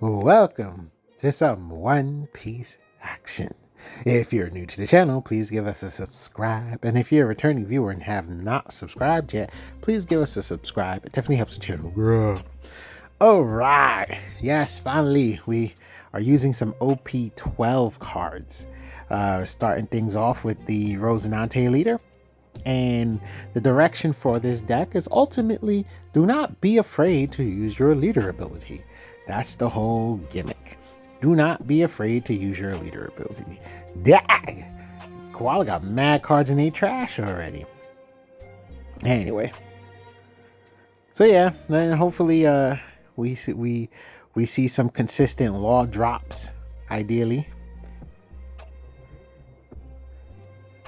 Welcome to some One Piece action. If you're new to the channel, please give us a subscribe. And if you're a returning viewer and have not subscribed yet, please give us a subscribe. It definitely helps the channel grow. Alright, yes, finally, we are using some OP12 cards. Starting things off with the Roscinante leader. And the direction for this deck is ultimately do not be afraid to use your leader ability. That's the whole gimmick. Do not be afraid to use your leader ability. Dag! Koala got mad cards in a trash already. Anyway. So yeah, then hopefully we see some consistent law drops, ideally.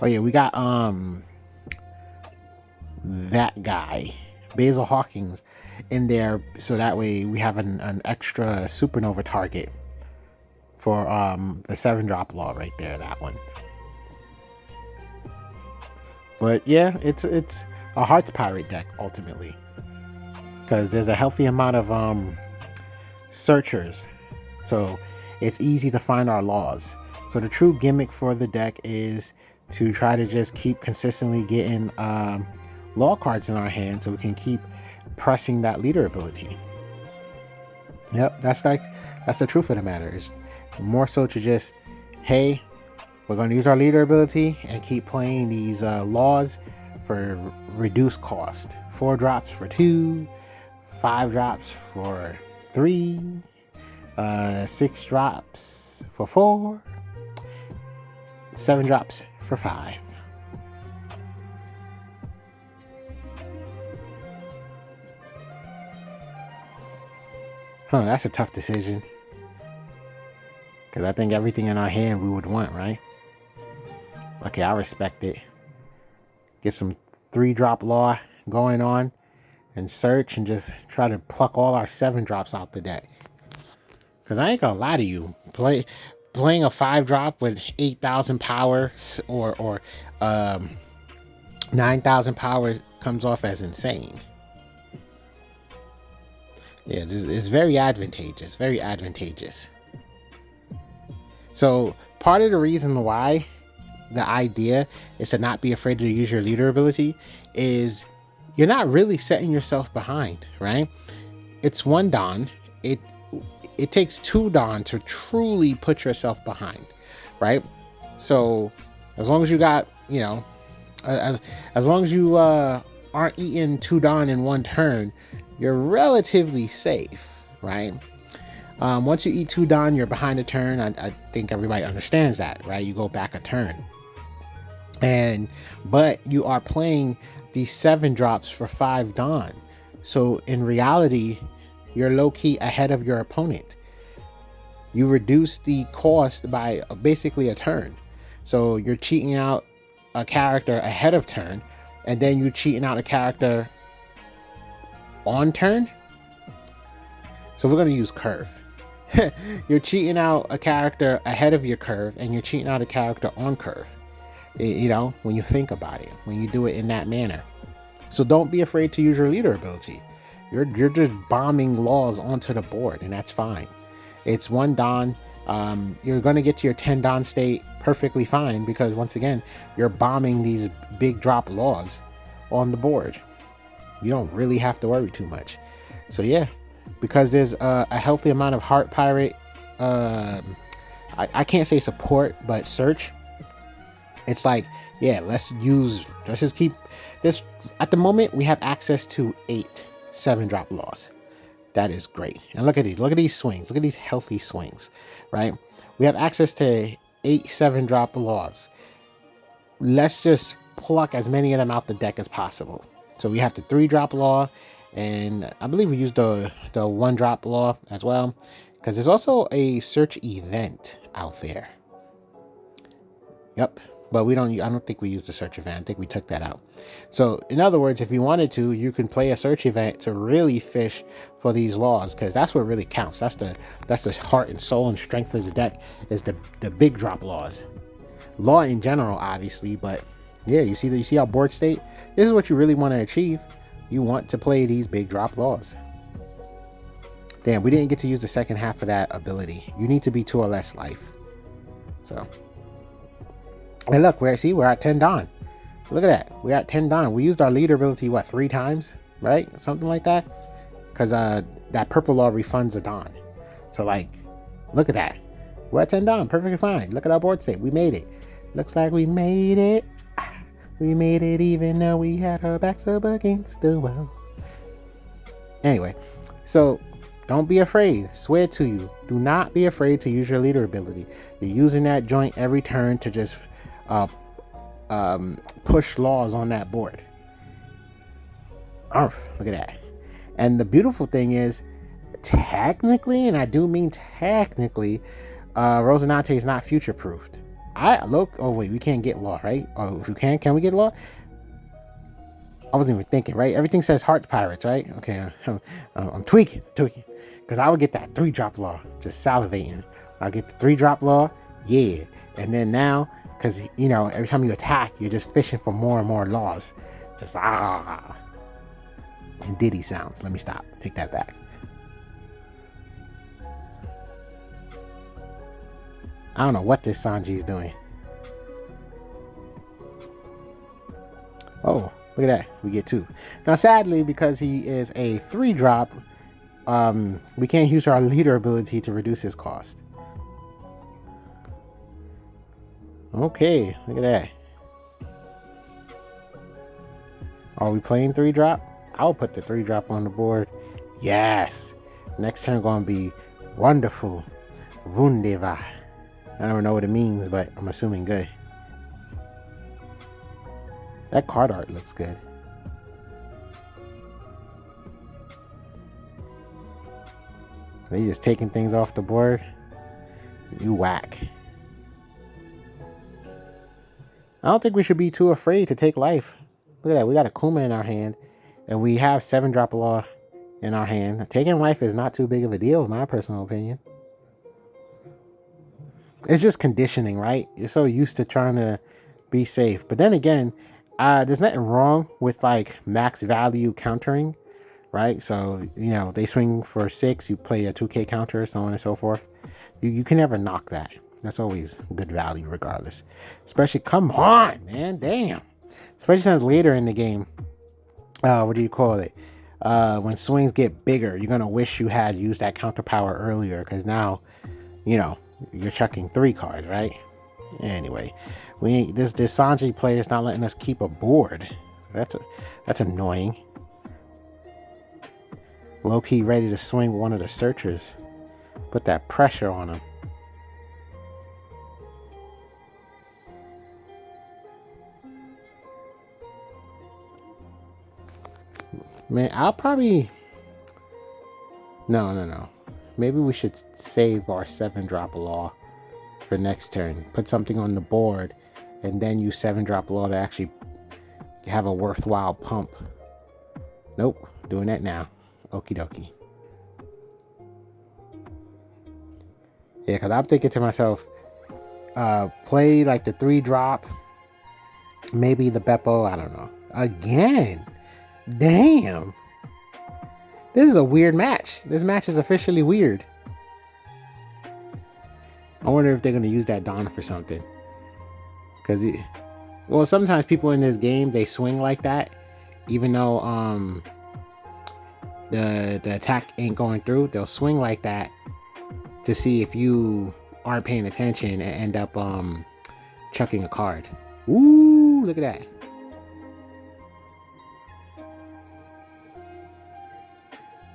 Oh yeah, we got that guy, Basil Hawkins, in there, so that way we have an extra supernova target for the 7-drop law right there, that one. But yeah, it's a Hearts Pirate deck ultimately, because there's a healthy amount of searchers, so it's easy to find our laws. So the true gimmick for the deck is to try to just keep consistently getting law cards in our hand so we can keep pressing that leader ability. Yep, that's the truth of the matter. Is more so to just, hey, we're going to use our leader ability and keep playing these laws for reduced cost. 4 drops for 2, 5 drops for 3, 6 drops for 4, 7 drops for 5. That's a tough decision. Because I think everything in our hand we would want, right? Okay, I respect it. Get some 3-drop law going on and search and just try to pluck all our 7 drops out the deck. Because I ain't gonna lie to you. Playing a 5-drop with 8,000 power or 9,000 power comes off as insane. Yeah, it's very advantageous. Very advantageous. So part of the reason why the idea is to not be afraid to use your leader ability is you're not really setting yourself behind, right? It's 1 Don. It takes 2 Don to truly put yourself behind, right? So as long as you got, you know, as long as you aren't eating 2 Don in 1 turn, you're relatively safe, right? Once you eat 2 Don, you're behind a turn. I think everybody understands that, right? You go back a turn. But you are playing these 7 drops for 5 Don. So in reality, you're low-key ahead of your opponent. You reduce the cost by basically a turn. So you're cheating out a character ahead of turn, and then you're cheating out a character on turn. So we're going to use curve. You're cheating out a character ahead of your curve, and you're cheating out a character on curve. You know, when you think about it, when you do it in that manner. So don't be afraid to use your leader ability. You're just bombing laws onto the board, and that's fine. It's 1 Don. You're going to get to your 10 Don state perfectly fine, because once again, you're bombing these big drop laws on the board. You don't really have to worry too much. So yeah, because there's a healthy amount of Heart Pirate, I can't say support, but search. It's like, yeah, let's just keep this. At the moment, we have access to 8 7-drop laws. That is great. And look at these swings. Look at these healthy swings, right? We have access to 8 7-drop laws. Let's just pluck as many of them out the deck as possible. So we have the 3-drop law, and I believe we used the 1-drop law as well, because there's also a search event out there. Yep, but I don't think we used the search event. I think we took that out. So in other words, if you wanted to, you can play a search event to really fish for these laws, because that's what really counts. That's the heart and soul and strength of the deck, is the big drop laws. Law in general, obviously, but yeah, you see our board state? This is what you really want to achieve. You want to play these big drop laws. Damn, we didn't get to use the second half of that ability. You need to be 2 or less life. So, and look, we're at 10 Dawn. Look at that. We're at 10 Dawn. We used our leader ability, what, 3 times? Right? Something like that. Because that purple law refunds a Dawn. So, like, look at that. We're at 10 Dawn. Perfectly fine. Look at our board state. We made it. Looks like we made it. We made it even though we had our backs up against the wall. Anyway, so don't be afraid. Swear to you. Do not be afraid to use your leader ability. You're using that joint every turn to just push laws on that board. Look at that. And the beautiful thing is, technically, and I do mean technically, Roscinante is not future proofed. Oh wait, we can't get law, right? Oh, if we can we get law? I wasn't even thinking, right? Everything says heart pirates, right? Okay, I'm tweaking, because I would get that 3-drop law, just salivating. I'll get the 3-drop law, yeah. And then now, because you know, every time you attack, you're just fishing for more and more laws, just and Diddy sounds. Let me stop. Take that back. I don't know what this Sanji is doing. Oh, look at that. We get 2. Now, sadly, because he is a 3-drop, we can't use our leader ability to reduce his cost. Okay, look at that. Are we playing 3-drop? I'll put the 3-drop on the board. Yes. Next turn going to be wonderful. Wunderbar. I don't know what it means, but I'm assuming good. That card art looks good. They just taking things off the board. You whack. I don't think we should be too afraid to take life. Look at that. We got a Kuma in our hand, and we have 7-drop law in our hand. Taking life is not too big of a deal, in my personal opinion. It's just conditioning, right? You're so used to trying to be safe. But then again, there's nothing wrong with like max value countering, right? So, you know, they swing for 6, you play a 2K counter, so on and so forth. You can never knock that. That's always good value regardless. Especially, come on, man, damn. Especially since later in the game, what do you call it? When swings get bigger, you're going to wish you had used that counter power earlier, because now, you know, you're chucking 3 cards, right? Anyway, this Sanji player is not letting us keep a board. So that's annoying. Low-key ready to swing one of the searchers. Put that pressure on him. Man, I'll probably... No. Maybe we should save our 7-drop law for next turn. Put something on the board, and then use 7-drop law to actually have a worthwhile pump. Nope, doing that now. Okie dokie. Yeah, because I'm thinking to myself, play like the 3-drop, maybe the Beppo, I don't know. Again, damn. This is a weird match. This match is officially weird. I wonder if they're going to use that Dawn for something. Because, well, sometimes people in this game, they swing like that. Even though the attack ain't going through, they'll swing like that to see if you aren't paying attention and end up chucking a card. Ooh, look at that.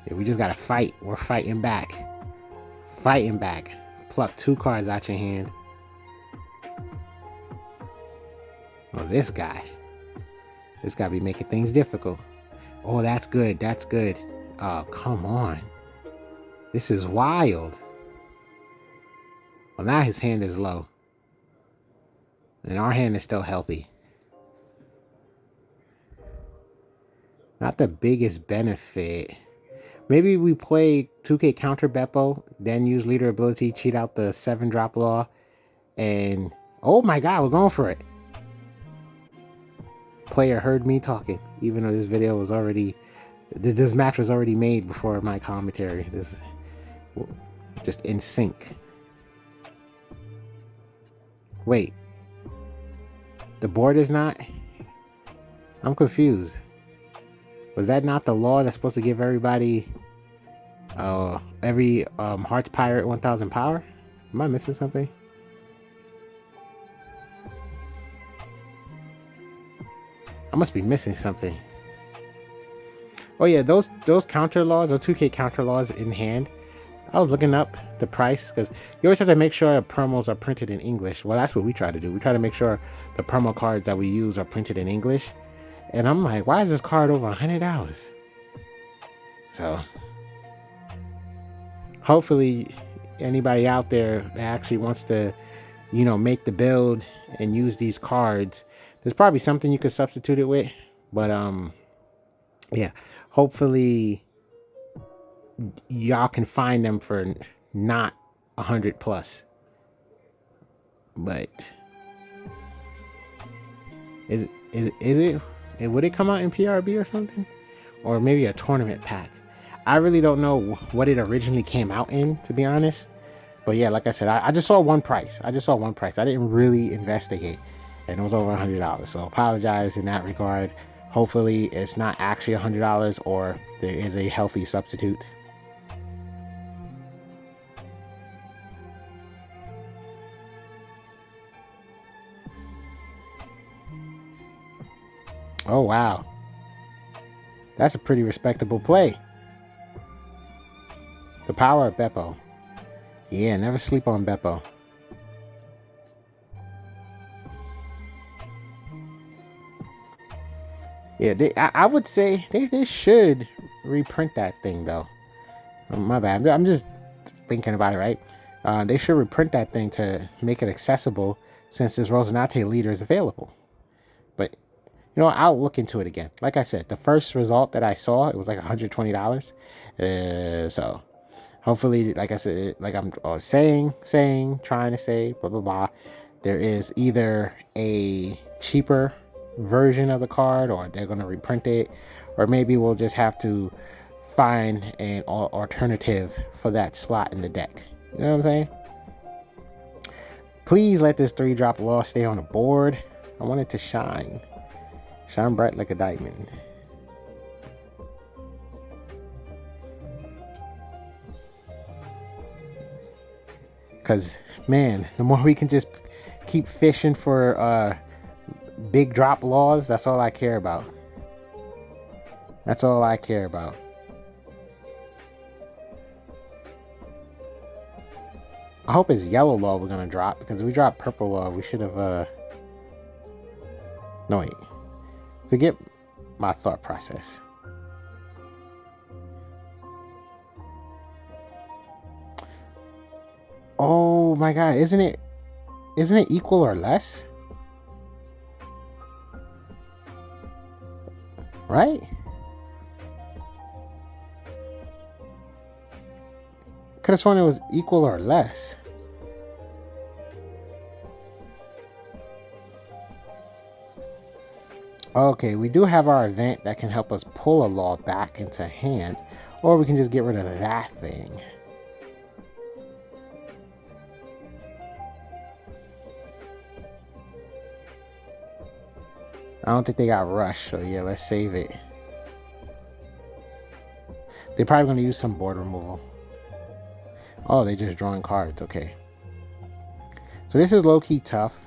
Yeah, we just gotta fight. We're fighting back. Fighting back. Pluck 2 cards out your hand. Oh, this guy. This guy be making things difficult. Oh, that's good. That's good. Oh, come on. This is wild. Well, now his hand is low. And our hand is still healthy. Not the biggest benefit. Maybe we play 2K counter Beppo, then use leader ability, cheat out the 7-drop law, and oh my god, we're going for it. Player heard me talking, even though this video was already, this match was already made before my commentary. just in sync. Wait, the board is not? I'm confused. Was that not the law that's supposed to give everybody, every Hearts Pirate 1000 power? Am I missing something? I must be missing something. Oh yeah, those counter laws, those 2K counter laws in hand. I was looking up the price because you always have to make sure promos are printed in English. Well, that's what we try to do. We try to make sure the promo cards that we use are printed in English. And I'm like, why is this card over $100? So hopefully anybody out there that actually wants to, make the build and use these cards, there's probably something you could substitute it with. But yeah, hopefully y'all can find them for not 100 plus. But is it? Would it come out in PRB or something, or maybe a tournament pack? I really don't know what it originally came out in, to be honest. But yeah, like I said, I just saw one price. I didn't really investigate, and it was over $100. So apologize in that regard. Hopefully it's not actually $100 or there is a healthy substitute. Oh wow, that's a pretty respectable play. The power of Beppo. Yeah, never sleep on Beppo. Yeah, I would say they should reprint that thing though. My bad. I'm just thinking about it, right? They should reprint that thing to make it accessible since this Roscinante leader is available. But I'll look into it again. Like I said, the first result that I saw, it was like $120. So hopefully, like I said, like I'm trying to say, blah, blah, blah. There is either a cheaper version of the card or they're going to reprint it, or maybe we'll just have to find an alternative for that slot in the deck. You know what I'm saying? Please let this 3-drop law stay on the board. I want it to shine. Shine bright like a diamond. Because, man, the more we can just keep fishing for big drop laws, that's all I care about. That's all I care about. I hope it's yellow law we're going to drop, because if we drop purple law, we should have... No, wait. Forget my thought process. Oh my god, isn't it equal or less? Right? Could have sworn it was equal or less. Okay, we do have our event that can help us pull a law back into hand, or we can just get rid of that thing. I don't think they got rushed, so yeah, let's save it. They're probably going to use some board removal. Oh, they're just drawing cards, okay. So this is low-key tough.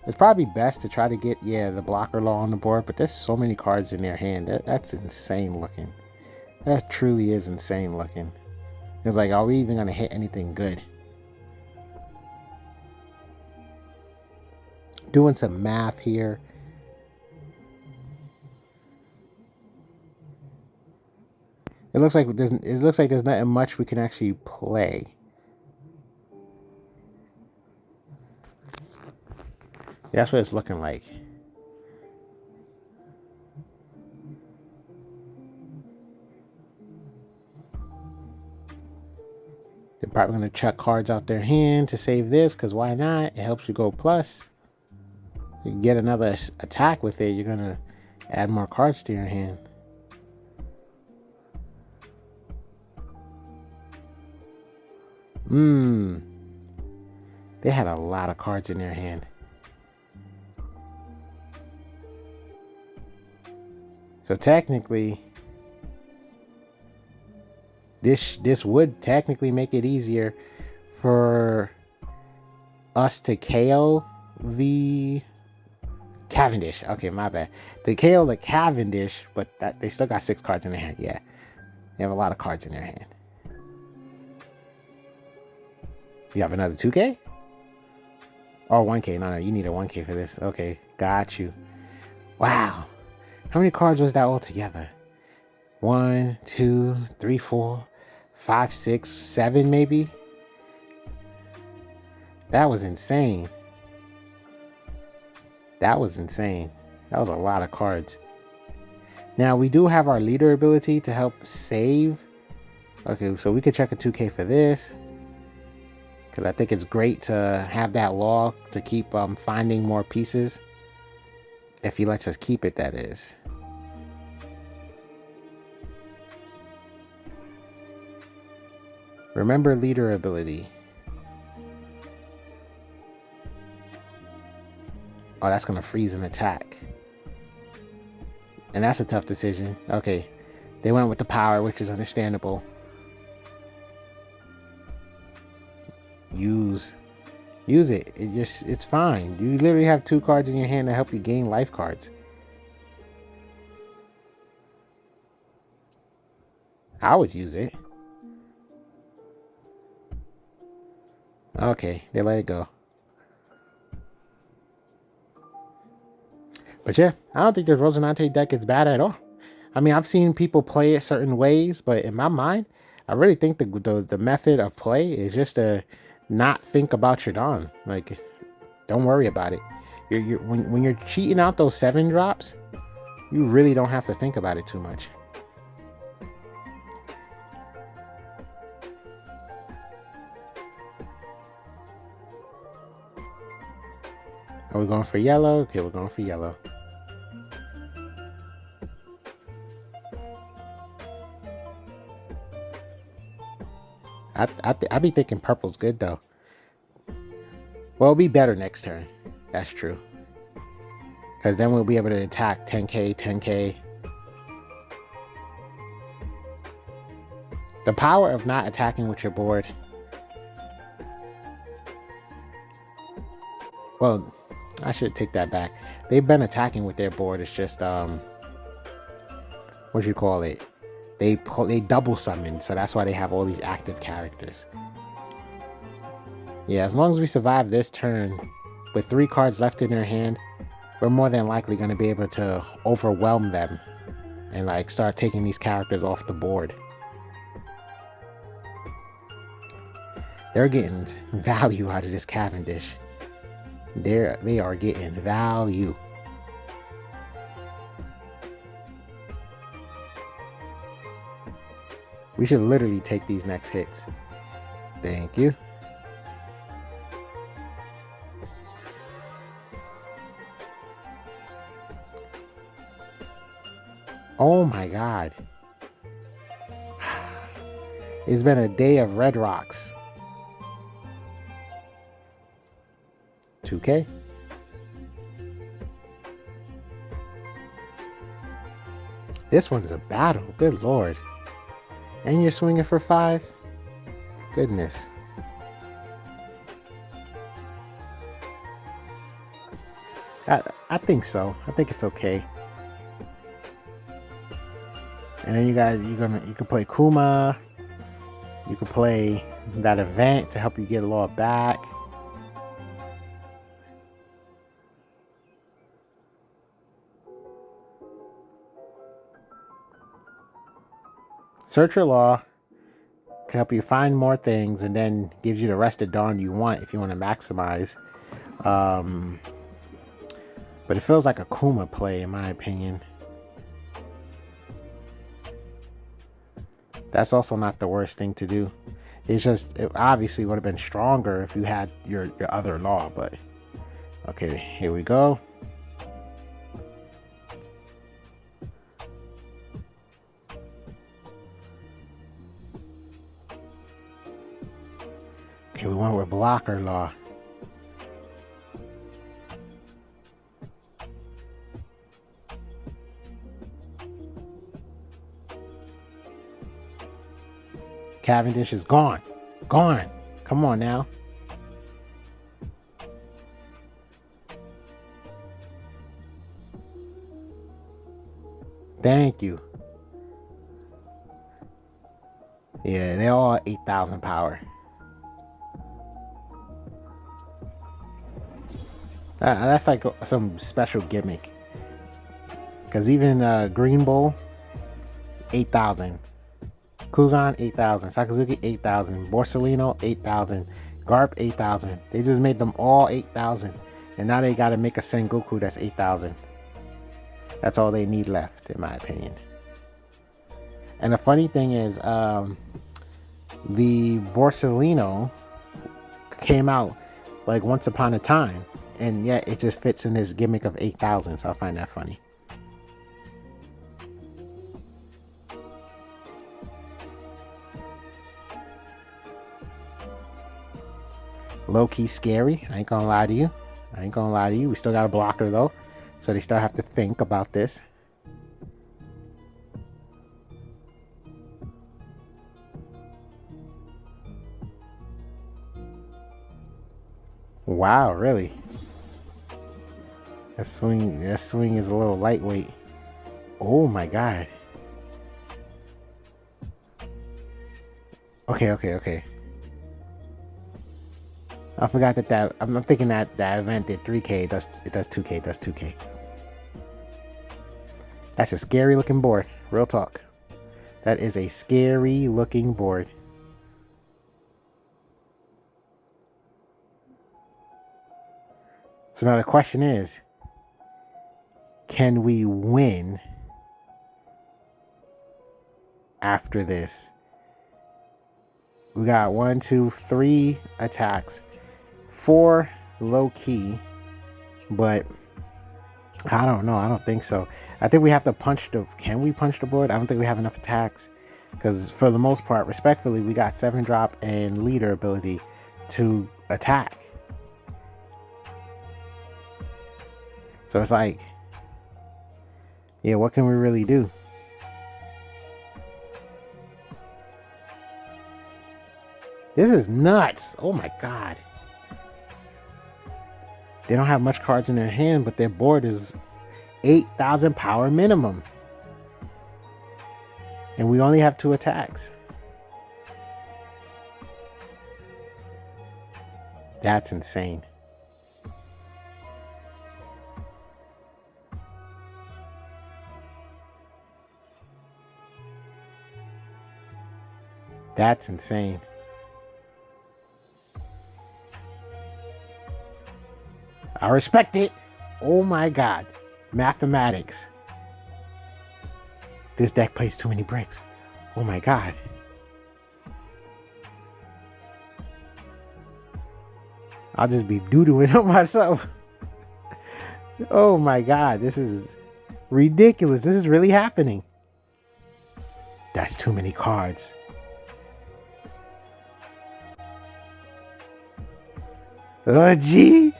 It's probably best to try to get, the blocker law on the board, but there's so many cards in their hand. That's insane looking. That truly is insane looking. It's like, are we even going to hit anything good? Doing some math here. It looks like there's not much we can actually play. That's what it's looking like. They're probably going to chuck cards out their hand to save this, because why not? It helps you go plus. You can get another attack with it, you're going to add more cards to your hand. Mmm. They had a lot of cards in their hand. So technically, this would technically make it easier for us to KO the Cavendish. Okay, my bad. They KO the Cavendish, but they still got 6 cards in their hand. Yeah, they have a lot of cards in their hand. You have another 2K? Oh, 1K. No, you need a 1K for this. Okay, got you. Wow. How many cards was that altogether? 1, 2, 3, 4, 5, 6, 7 maybe? That was insane. That was insane. That was a lot of cards. Now, we do have our leader ability to help save. Okay, so we could check a 2K for this. Because I think it's great to have that law to keep finding more pieces. If he lets us keep it, that is. Remember leader ability. Oh, that's going to freeze an attack. And that's a tough decision. Okay, they went with the power, which is understandable. Use it. It's fine. You literally have 2 cards in your hand to help you gain life cards. I would use it. Okay, they let it go. But yeah, I don't think the Roscinante deck is bad at all. I mean, I've seen people play it certain ways, but in my mind, I really think the method of play is just to not think about your Don. Like, don't worry about it. When you're cheating out those 7 drops, you really don't have to think about it too much. Are we going for yellow? Okay, we're going for yellow. I be thinking purple's good though. Well, it'll be better next turn. That's true. Because then we'll be able to attack 10k, 10k. The power of not attacking with your board. Well, I should take that back. They've been attacking with their board. It's just what you call it? They double summon, so that's why they have all these active characters. Yeah, as long as we survive this turn with 3 cards left in their hand, we're more than likely going to be able to overwhelm them and like start taking these characters off the board. They're getting value out of this Cavendish. They are getting value. We should literally take these next hits. Thank you. Oh my god. It's been a day of red rocks. 2K. This one's a battle. Good lord. And you're swinging for 5? Goodness. I think so. I think it's okay. And then you can play Kuma. You can play that event to help you get law back. Searcher Law can help you find more things and then gives you the rest of Dawn you want if you want to maximize. But it feels like a Kuma play in my opinion. That's also not the worst thing to do. It's just, it obviously would have been stronger if you had your other law, but okay, here we go. Okay, we went with blocker law. Cavendish is gone. Gone. Come on now. Thank you. Yeah, they're all 8,000 power. That's like some special gimmick. Because even Green Bull, 8,000. Kuzan, 8,000. Sakazuki, 8,000. Borsellino, 8,000. Garp, 8,000. They just made them all 8,000. And now they got to make a Sengoku that's 8,000. That's all they need left, in my opinion. And the funny thing is, the Borsellino came out like once upon a time. And yet it just fits in this gimmick of 8,000. So I find that funny. Low-key scary. I ain't gonna lie to you. We still got a blocker though. So they still have to think about this. Wow, really? That swing is a little lightweight. Oh my god. Okay. I forgot that I'm thinking that event did 3K. It does 2K. That's a scary looking board. Real talk. That is a scary looking board. So now the question is, can we win after this? We got 1, 2, 3 attacks, 4 low key, but I don't know. I don't think so. I think we have to punch the. Can we punch the board? I don't think we have enough attacks, because for the most part, respectfully, we got 7 drop and leader ability to attack. So it's like, yeah, what can we really do? This is nuts. Oh my god. They don't have much cards in their hand, but their board is 8,000 power minimum. And we only have 2 attacks. That's insane. That's insane. I respect it. Oh my god. Mathematics. This deck plays too many bricks. Oh my god. I'll just be doodling on myself. Oh my god. This is ridiculous. This is really happening. That's too many cards. Gee.